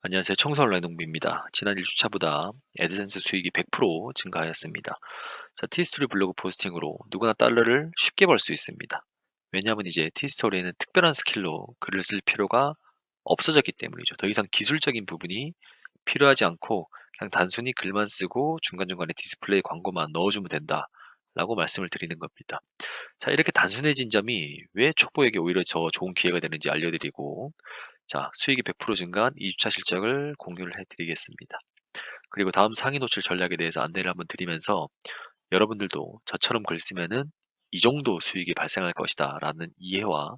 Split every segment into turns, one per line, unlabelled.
안녕하세요. 청소할 레농비입니다. 지난 1주차보다 애드센스 수익이 100% 증가하였습니다. 자, 티스토리 블로그 포스팅으로 누구나 달러를 쉽게 벌 수 있습니다. 왜냐하면 이제 티스토리에는 특별한 스킬로 글을 쓸 필요가 없어졌기 때문이죠. 더 이상 기술적인 부분이 필요하지 않고 그냥 단순히 글만 쓰고 중간중간에 디스플레이 광고만 넣어주면 된다. 라고 말씀을 드리는 겁니다. 자, 이렇게 단순해진 점이 왜 초보에게 오히려 더 좋은 기회가 되는지 알려드리고, 자, 수익이 100% 증가한 2주차 실적을 공유를 해드리겠습니다. 그리고 다음 상위 노출 전략에 대해서 안내를 한번 드리면서 여러분들도 저처럼 글 쓰면은 이 정도 수익이 발생할 것이다 라는 이해와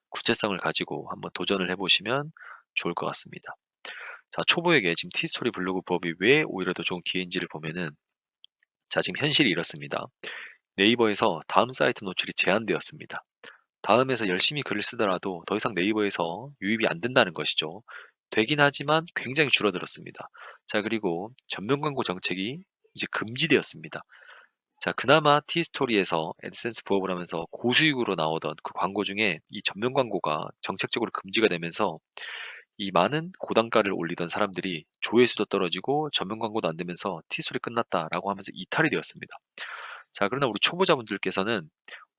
구체성을 가지고 한번 도전을 해보시면 좋을 것 같습니다. 자, 초보에게 지금 티스토리 블로그 부업이 왜 오히려 더 좋은 기회인지를 보면은, 자, 지금 현실이 이렇습니다. 네이버에서 다음 사이트 노출이 제한되었습니다. 다음에서 열심히 글을 쓰더라도 더 이상 네이버에서 유입이 안 된다는 것이죠. 되긴 하지만 굉장히 줄어들었습니다. 자, 그리고 전면 광고 정책이 이제 금지되었습니다. 자, 그나마 티스토리에서 애드센스 부업을 하면서 고수익으로 나오던 그 광고 중에 이 전면 광고가 정책적으로 금지가 되면서 이 많은 고단가를 올리던 사람들이 조회수도 떨어지고 전면 광고도 안 되면서 티스토리 끝났다라고 하면서 이탈이 되었습니다. 자, 그러나 우리 초보자분들께서는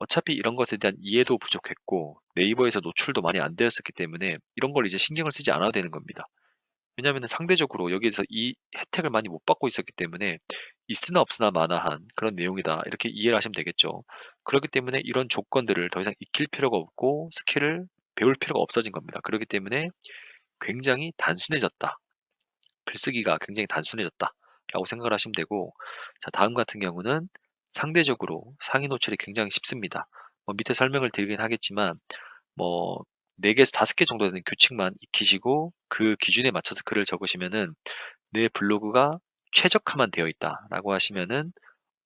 어차피 이런 것에 대한 이해도 부족했고 네이버에서 노출도 많이 안 되었었기 때문에 이런 걸 이제 신경을 쓰지 않아도 되는 겁니다. 왜냐하면 상대적으로 여기에서 이 혜택을 많이 못 받고 있었기 때문에 있으나 없으나 마나한 그런 내용이다. 이렇게 이해를 하시면 되겠죠. 그렇기 때문에 이런 조건들을 더 이상 익힐 필요가 없고 스킬을 배울 필요가 없어진 겁니다. 그렇기 때문에 굉장히 단순해졌다. 글쓰기가 굉장히 단순해졌다. 라고 생각을 하시면 되고, 자, 다음 같은 경우는 상대적으로 상위 노출이 굉장히 쉽습니다. 뭐 밑에 설명을 드리긴 하겠지만, 뭐 4개에서 5개 정도 되는 규칙만 익히시고 그 기준에 맞춰서 글을 적으시면은 내 블로그가 최적화만 되어 있다라고 하시면은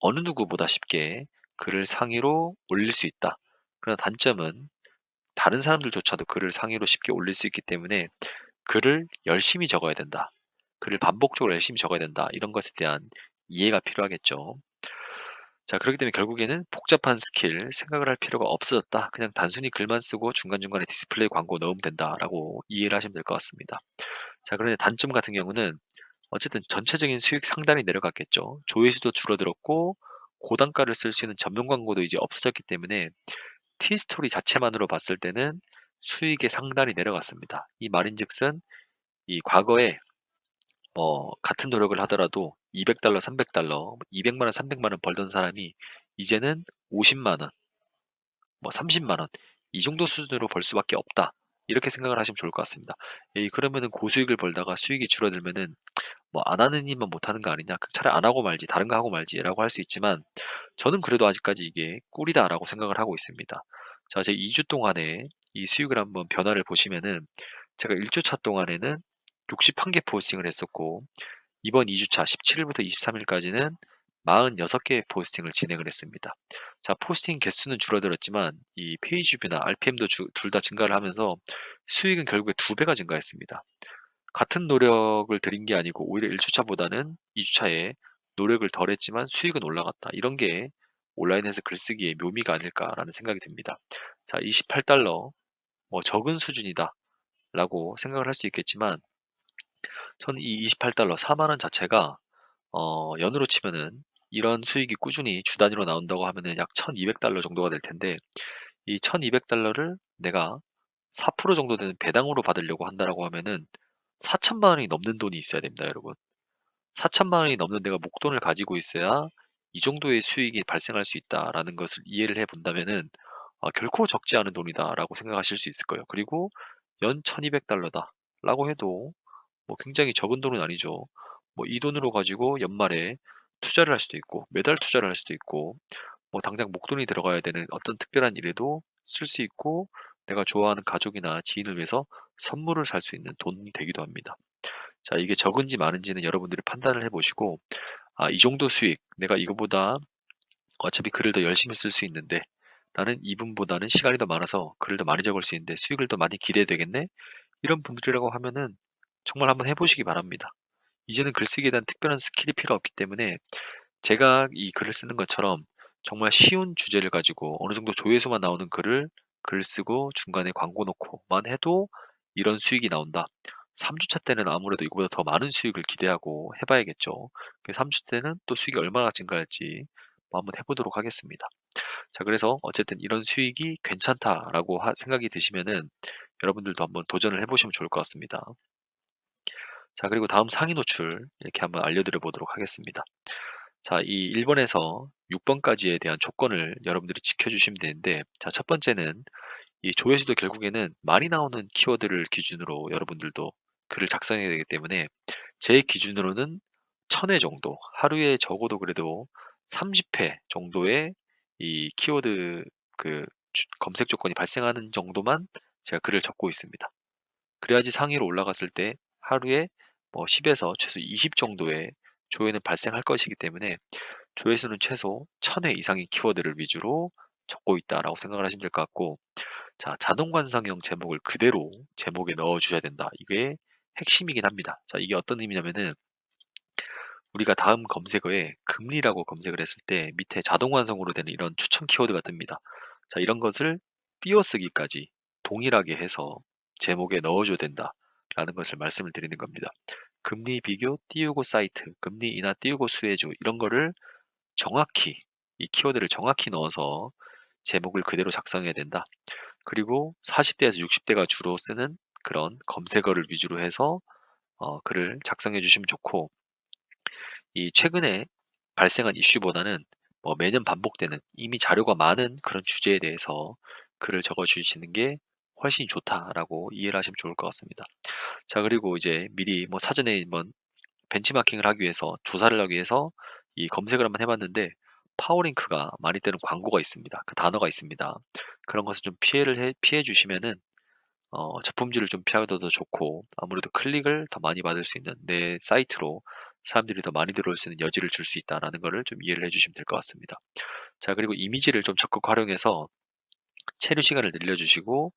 어느 누구보다 쉽게 글을 상위로 올릴 수 있다. 그러나 단점은 다른 사람들조차도 글을 상위로 쉽게 올릴 수 있기 때문에 글을 열심히 적어야 된다. 글을 반복적으로 열심히 적어야 된다. 이런 것에 대한 이해가 필요하겠죠. 자, 그렇기 때문에 결국에는 복잡한 스킬, 생각을 할 필요가 없어졌다. 그냥 단순히 글만 쓰고 중간중간에 디스플레이 광고 넣으면 된다라고 이해를 하시면 될 것 같습니다. 자, 그런데 단점 같은 경우는 어쨌든 전체적인 수익 상단이 내려갔겠죠. 조회수도 줄어들었고 고단가를 쓸 수 있는 전면 광고도 이제 없어졌기 때문에 티스토리 자체만으로 봤을 때는 수익의 상단이 내려갔습니다. 이 말인즉슨 이 과거에 같은 노력을 하더라도 200달러, 300달러, 200만 원, 300만 원 벌던 사람이 이제는 50만 원, 뭐 30만 원, 이 정도 수준으로 벌 수밖에 없다. 이렇게 생각을 하시면 좋을 것 같습니다. 그러면은 고수익을 벌다가 수익이 줄어들면은 뭐 안 하는 일만 못 하는 거 아니냐? 차라리 안 하고 말지, 다른 거 하고 말지라고 할 수 있지만 저는 그래도 아직까지 이게 꿀이다라고 생각을 하고 있습니다. 자, 제 2주 동안에 이 수익을 한번 변화를 보시면은 제가 1주차 동안에는 61개 포스팅을 했었고 이번 2주차 17일부터 23일까지는 46개의 포스팅을 진행을 했습니다. 자, 포스팅 개수는 줄어들었지만 이 페이지 뷰나 RPM도 둘 다 증가를 하면서 수익은 결국에 2배가 증가했습니다. 같은 노력을 들인 게 아니고 오히려 1주차보다는 2주차에 노력을 덜 했지만 수익은 올라갔다. 이런 게 온라인에서 글쓰기의 묘미가 아닐까라는 생각이 듭니다. 자, 28달러, 뭐 적은 수준이다 라고 생각을 할 수 있겠지만 저는 이 28달러, 4만 원 자체가 연으로 치면은 이런 수익이 꾸준히 주 단위로 나온다고 하면은 약 1200달러 정도가 될 텐데 이 1200달러를 내가 4% 정도 되는 배당으로 받으려고 한다라고 하면은 4천만 원이 넘는 돈이 있어야 됩니다, 여러분. 4천만 원이 넘는 내가 목돈을 가지고 있어야 이 정도의 수익이 발생할 수 있다라는 것을 이해를 해 본다면은 결코 적지 않은 돈이다라고 생각하실 수 있을 거예요. 그리고 연 1200달러다라고 해도 뭐 굉장히 적은 돈은 아니죠. 뭐 이 돈으로 가지고 연말에 투자를 할 수도 있고 매달 투자를 할 수도 있고 뭐 당장 목돈이 들어가야 되는 어떤 특별한 일에도 쓸 수 있고 내가 좋아하는 가족이나 지인을 위해서 선물을 살 수 있는 돈이 되기도 합니다. 자, 이게 적은지 많은지는 여러분들이 판단을 해 보시고 이 정도 수익 내가 이거보다 어차피 글을 더 열심히 쓸 수 있는데 나는 이분보다는 시간이 더 많아서 글을 더 많이 적을 수 있는데 수익을 더 많이 기대해야 되겠네? 이런 분들이라고 하면은 정말 한번 해 보시기 바랍니다. 이제는 글쓰기에 대한 특별한 스킬이 필요 없기 때문에 제가 이 글을 쓰는 것처럼 정말 쉬운 주제를 가지고 어느 정도 조회수만 나오는 글을 글 쓰고 중간에 광고 넣고만 해도 이런 수익이 나온다. 3 주차 때는 아무래도 이거보다 더 많은 수익을 기대하고 해 봐야겠죠. 그 3 주 때는 또 수익이 얼마나 증가할지 뭐 한번 해 보도록 하겠습니다. 자, 그래서 어쨌든 '이런 수익이 괜찮다.'라고 생각이 드시면은 여러분들도 한번 도전을 해 보시면 좋을 것 같습니다. 자, 그리고 다음 상위 노출 이렇게 한번 알려드려 보도록 하겠습니다. 자, 이 1 번에서 6 번까지에 대한 조건을 여러분들이 지켜 주시면 되는데, 자, 첫 번째는 이 조회수도 결국에는 많이 나오는 키워드를 기준으로 여러분들도 글을 작성해야 되기 때문에, 제 기준으로는 1000회 정도, 하루에 적어도 그래도 30회 정도의 이 키워드 그 검색 조건이 발생하는 정도만 제가 글을 적고 있습니다. 그래야지 상위로 올라갔을 때 하루에 뭐 10에서 최소 20 정도의 조회는 발생할 것이기 때문에, 조회수는 최소 1000회 이상의 키워드를 위주로 적고 있다라고 생각을 하시면 될 것 같고, 자, 자동 관상형 제목을 그대로 제목에 넣어 주셔야 된다. 이게 핵심이긴 합니다. 자, 이게 어떤 의미냐면은, 우리가 다음 검색어에 금리라고 검색을 했을 때 밑에 자동 완성으로 되는 이런 추천 키워드가 뜹니다. 자, 이런 것을 띄어쓰기까지 동일하게 해서 제목에 넣어줘야 된다라는 것을 말씀을 드리는 겁니다. 금리 비교 띄우고 사이트, 금리 인하 띄우고 수혜주, 이런 거를 정확히, 이 키워드를 정확히 넣어서 제목을 그대로 작성해야 된다. 그리고 40대에서 60대가 주로 쓰는 그런 검색어를 위주로 해서 글을 작성해 주시면 좋고, 이 최근에 발생한 이슈보다는 뭐 매년 반복되는 이미 자료가 많은 그런 주제에 대해서 글을 적어 주시는 게 훨씬 좋다라고 이해를 하시면 좋을 것 같습니다. 자, 그리고 이제 미리 뭐 사전에 한번 벤치마킹을 하기 위해서, 조사를 하기 위해서 이 검색을 한번 해 봤는데, 파워링크가 많이 뜨는 광고가 있습니다. 그 단어가 있습니다. 그런 것을 좀 피해 주시면은 제품질을 좀 피하더라도 좋고, 아무래도 클릭을 더 많이 받을 수 있는 내 사이트로 사람들이 더 많이 들어올 수 있는 여지를 줄 수 있다라는 거를 좀 이해를 해 주시면 될 것 같습니다. 자, 그리고 이미지를 좀 적극 활용해서 체류 시간을 늘려 주시고,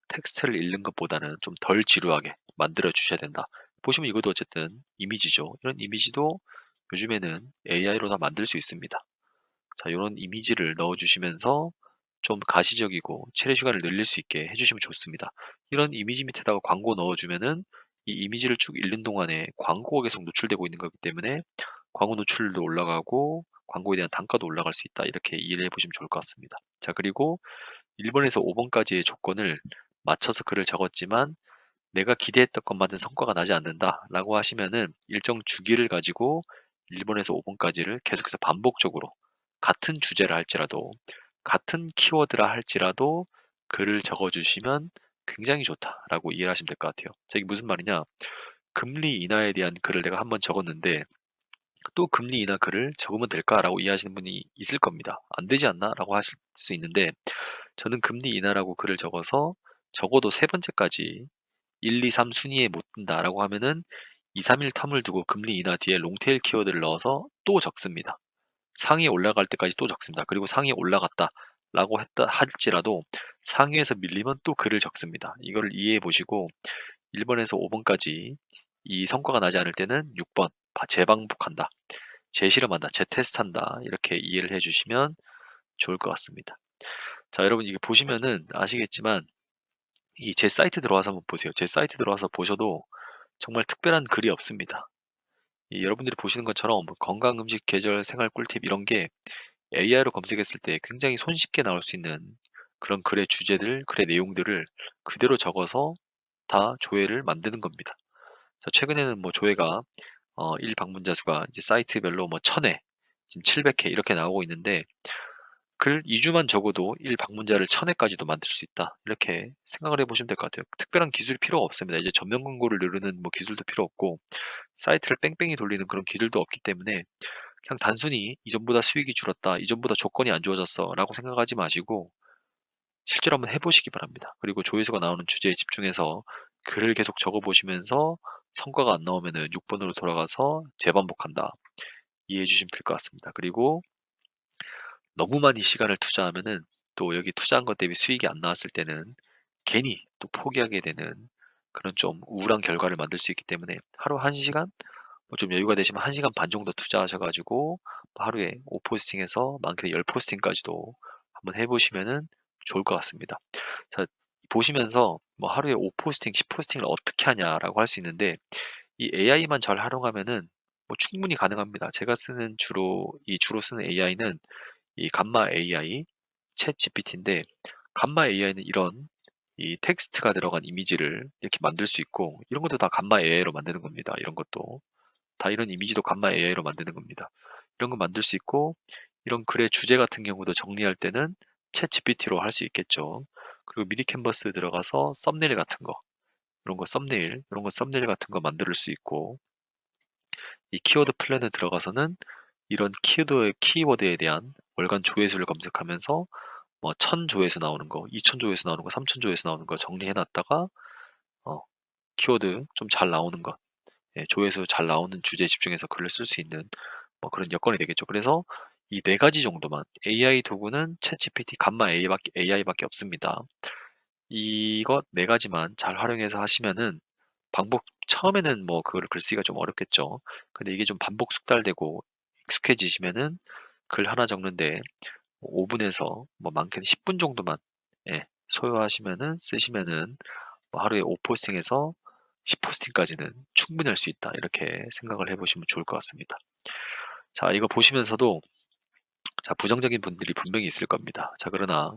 텍스트를 읽는 것보다는 좀 덜 지루하게 만들어 주셔야 된다. 보시면 이것도 어쨌든 이미지죠. 이런 이미지도 요즘에는 AI로 다 만들 수 있습니다. 자, 요런 이미지를 넣어 주시면서 좀 가시적이고 체류 시간을 늘릴 수 있게 해 주시면 좋습니다. 이런 이미지 밑에다가 광고 넣어 주면은 이 이미지를 쭉 읽는 동안에 광고가 계속 노출되고 있는 거기 때문에 광고 노출도 올라가고 광고에 대한 단가도 올라갈 수 있다. 이렇게 이해를 해 보시면 좋을 것 같습니다. 자, 그리고 1 번에서 5 번까지의 조건을 맞춰서 글을 적었지만 내가 기대했던 것만은 성과가 나지 않는다라고 하시면은, 일정 주기를 가지고 1 번에서 5 번까지를 계속해서 반복적으로 같은 주제라 할지라도, 같은 키워드라 할지라도 글을 적어 주시면 굉장히 좋다라고 이해를 하시면 될 것 같아요. 자, 이게 무슨 말이냐? 금리 인하에 대한 글을 내가 한번 적었는데 또 '금리 인하 글을 적으면 될까?'라고 이해하시는 분이 있을 겁니다. '안 되지 않나?'라고 하실 수 있는데, 저는 금리 인하라고 글을 적어서 적어도 세 번째까지 1, 2, 3 순위에 못 든다라고 하면은 2-3일 텀을 두고 금리 인하 뒤에 롱테일 키워드를 넣어서 또 적습니다. 상위에 올라갈 때까지 또 적습니다. 그리고 상위에 올라갔다라고 했다 할지라도 상위에서 밀리면 또 글을 적습니다. 이거를 이해해 보시고 1 번에서 5 번까지 이 성과가 나지 않을 때는 6 번 재반복한다, 재실험한다, 재테스트한다, 이렇게 이해를 해 주시면 좋을 것 같습니다. 자, 여러분 이게 보시면은 아시겠지만 이 제 사이트 들어와서 한번 보세요. 제 사이트 들어와서 보셔도 정말 특별한 글이 없습니다. 이 여러분들이 보시는 것처럼 뭐 건강, 음식, 계절, 생활 꿀팁 이런 게 AI로 검색했을 때 굉장히 손쉽게 나올 수 있는 그런 글의 주제들, 글의 내용들을 그대로 적어서 다 조회를 만드는 겁니다. 자, 최근에는 뭐 조회가 1 방문자 수가 이제 사이트별로 뭐 1000회, 지금 700회 이렇게 나오고 있는데, 글 2 주만 적어도 1 방문자를 1000회까지도 만들 수 있다. 이렇게 생각을 해 보시면 될 것 같아요. 특별한 기술이 필요가 없습니다. 이제 전면 광고를 누르는 뭐 기술도 필요 없고, 사이트를 뺑뺑이 돌리는 그런 기술도 없기 때문에, 그냥 단순히 '이전보다 수익이 줄었다. 이전보다 조건이 안 좋아졌어.'라고 생각하지 마시고 실제로 한번 해 보시기 바랍니다. 그리고 조회수가 나오는 주제에 집중해서 글을 계속 적어 보시면서 성과가 안 나오면은 6 번으로 돌아가서 재반복한다. 이해해 주시면 될 것 같습니다. 그리고 너무 많이 시간을 투자하면은 또 여기 투자한 것 대비 수익이 안 나왔을 때는 괜히 또 포기하게 되는 그런 좀 우울한 결과를 만들 수 있기 때문에, 하루 1 시간, 뭐 좀 여유가 되시면 1 시간 반 정도 투자하셔 가지고 하루에 5 포스팅에서 많게는 10 포스팅까지도 한번 해 보시면은 좋을 것 같습니다. 자, 보시면서 뭐 하루에 5 포스팅, 10 포스팅을 어떻게 하냐라고 할 수 있는데 이 AI만 잘 활용하면은 뭐 충분히 가능합니다. 제가 쓰는 주로 쓰는 AI는 이 감마 AI, 챗GPT인데 감마 AI는 이런 이 텍스트가 들어간 이미지를 이렇게 만들 수 있고 이런 것도 다 감마 AI로 만드는 겁니다. 이런 것도 다 이런 이미지도 감마 AI로 만드는 겁니다. 이런 거 만들 수 있고 이런 글의 주제 같은 경우도 정리할 때는 챗GPT로 할 수 있겠죠. 그리고 미리 캔버스 들어가서 썸네일 같은 거 이런 거 썸네일 같은 거 만들 수 있고 이 키워드 플랜에 들어가서는 이런 키워드에 대한 월간 조회수를 검색하면서 뭐 1000 조회수 나오는 거, 2000 조회수 나오는 거, 3000 조회수 나오는 거 정리해 놨다가 어, 키워드 좀 잘 나오는 것, 조회수 잘 나오는 주제에 집중해서 글을 쓸 수 있는 뭐 그런 여건이 되겠죠. 그래서 이 네 가지 정도만 AI 도구는 챗GPT, 감마 AI밖에 없습니다. 이것 네 가지만 잘 활용해서 하시면은 처음에는 뭐 그거를 글쓰기가 좀 어렵겠죠. 근데 이게 좀 반복 숙달되고 익숙해지시면은 글 하나 적는데 5분에서 뭐 많게는 10분 정도만 소요하시면은 쓰시면은 뭐 하루에 5 포스팅에서 10 포스팅까지는 충분히 할 수 있다. 이렇게 생각을 해보시면 좋을 것 같습니다. 자, 이거 보시면서도 자, 부정적인 분들이 분명히 있을 겁니다. 자, 그러나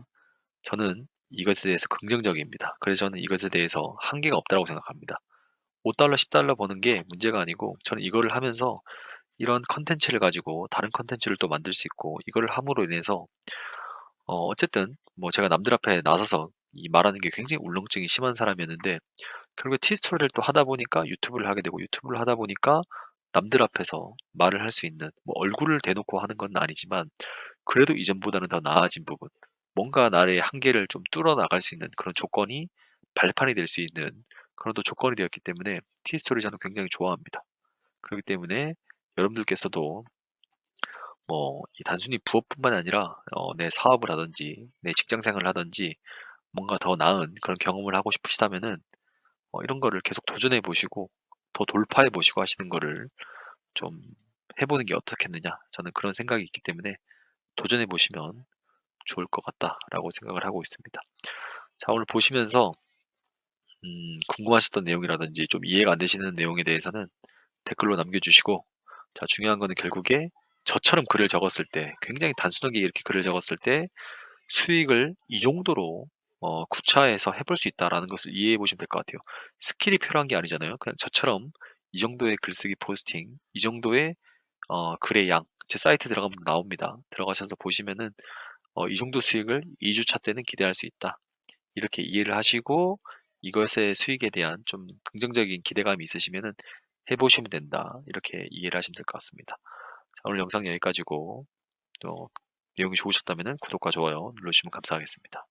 저는 이것에 대해서 긍정적입니다. 그래서 저는 이것에 대해서 한계가 없다고 생각합니다. 5달러, 10달러 버는 게 문제가 아니고 저는 이거를 하면서 이런 컨텐츠를 가지고 다른 컨텐츠를 또 만들 수 있고 이거를 함으로 인해서 어쨌든 뭐 제가 남들 앞에 나서서 이 말하는 게 굉장히 울렁증이 심한 사람이었는데 결국에 티스토리를 또 하다 보니까 유튜브를 하게 되고 유튜브를 하다 보니까 남들 앞에서 말을 할 수 있는 뭐 얼굴을 대놓고 하는 건 아니지만 그래도 이전보다는 더 나아진 부분 뭔가 나의 한계를 좀 뚫어 나갈 수 있는 그런 조건이 발판이 될 수 있는 그런 또 조건이 되었기 때문에 티스토리 저는 굉장히 좋아합니다. 그렇기 때문에 여러분들께서도 뭐 이 단순히 부업뿐만 아니라 내 사업을 하든지 내 직장 생활을 하든지 뭔가 더 나은 그런 경험을 하고 싶으시다면은 이런 거를 계속 도전해 보시고 더 돌파해 보시고 하시는 거를 좀 해보는 게 어떻겠느냐 저는 그런 생각이 있기 때문에 도전해 보시면 좋을 것 같다라고 생각을 하고 있습니다. 자, 오늘 보시면서 궁금하셨던 내용이라든지 좀 이해가 안 되시는 내용에 대해서는 댓글로 남겨주시고 자, 중요한 거는 결국에 저처럼 글을 적었을 때 굉장히 단순하게 이렇게 글을 적었을 때 수익을 이 정도로 구차해서 해볼 수 있다라는 것을 이해해 보시면 될 것 같아요. 스킬이 필요한 게 아니잖아요. 그냥 저처럼 이 정도의 글쓰기 포스팅, 이 정도의 글의 양, 제 사이트 들어가면 나옵니다. 들어가셔서 보시면은 이 정도 수익을 2주차 때는 기대할 수 있다. 이렇게 이해를 하시고 이것의 수익에 대한 좀 긍정적인 기대감이 있으시면은 해보시면 된다. 이렇게 이해를 하시면 될 것 같습니다. 자, 오늘 영상 여기까지고 또 내용이 좋으셨다면 구독과 좋아요 눌러주시면 감사하겠습니다.